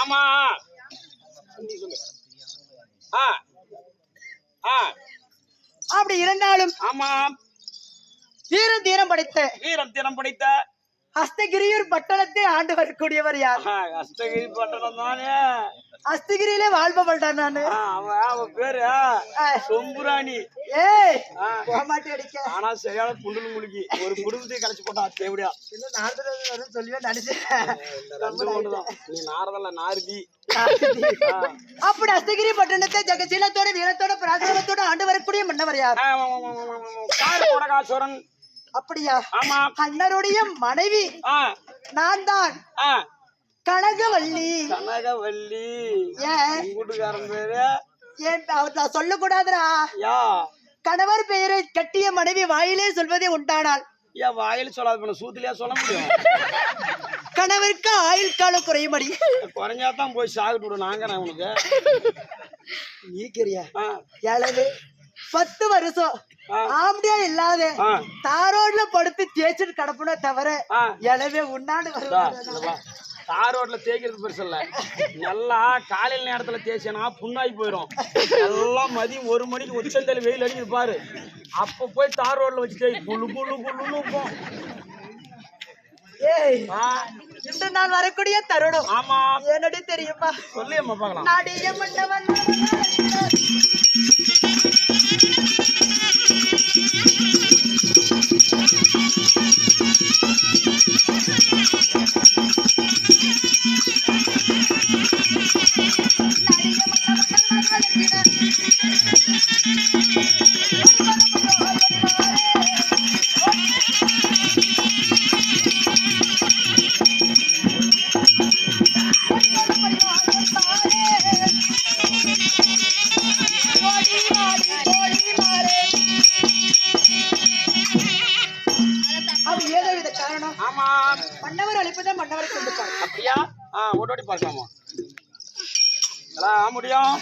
ஆமா அப்படி இருந்தாலும் ஆமா வீரம் படைத்த அஸ்தகிரியூர் பட்டணத்தை ஆண்டு வரக்கூடியவர் யார்? அஸ்தகிரி பட்டணம் தானே. அஸ்தகிரியிலே வாழ்பவள் தான் நானு. அவன் பேரு சொம்புராணி. மாட்டி அடிக்க ஆனா சரியான புண்டுல முழுகி ஒரு குடும்பத்தை கழிச்சு போட்டா தேவடியா. இன்னும் நாரதன் சொல்லுவே நினைச்சேன். நீ நாரதல்ல நாரதி. அப்படி அஸ்தகிரி பட்டணத்தை ஜெகசீலத்தோட வீரத்தோட பராக்கிரமத்தோட ஆண்டு வரக்கூடிய மன்னவர் யார்? கோடகாசுரன். அப்படியா? ஆமா. அண்ணருடைய மனைவி நான் தான். கனகவல்லி. கனகவல்லி. ஏன் கூட்டுக்காரன் பேரு? ஏன் நான் சொல்ல கூடாதுரா? கணவர் பெயரை கட்டிய மனைவி வாயிலே சொல்வதே உண்டானால் ஏன் வாயில சொல்லாத சூத்திலேயே சொல்ல முடியும்? கணவருக்கு ஆயுள் காலம் குறையும்படி குறைஞ்சாதான் போய் சாகிட்டு விடும். நாங்க உனக்கு நீக்கிறியா? எழவு 10 வருஷம் ஆம்படியா இல்லாத தாரோட்ல படுத்து தேய்ச்சிட்டு கிடப்புனா தவிர எழவே உண்ணாண்டு தாரோட்ல தேய்க்கிறது பெருசு இல்ல. நல்லா காலையில நேரத்துல தேய்ச்சனா புண்ணாய் போயிடும். எல்லாம் மதியம் 1 மணிக்கு உச்சந்தல் வெயில் அடிக்குது பாரு, அப்ப போய் தார் ரோட்ல வச்சு தேய் புல்லு புல்லு புல்லுன்னு இருக்கும். இன்று நான் வரக்கூடிய தருணம். ஆமா என்னடி தெரியுமா? சொல்லியம்மா பாக்கலாம். நாடிய மன்னவன் மன்னவர் அழைப்பதான் மன்னவரை கொண்டு பாரு. அப்படியா? ஓடோடி பார்க்கலாமா? முடியும்.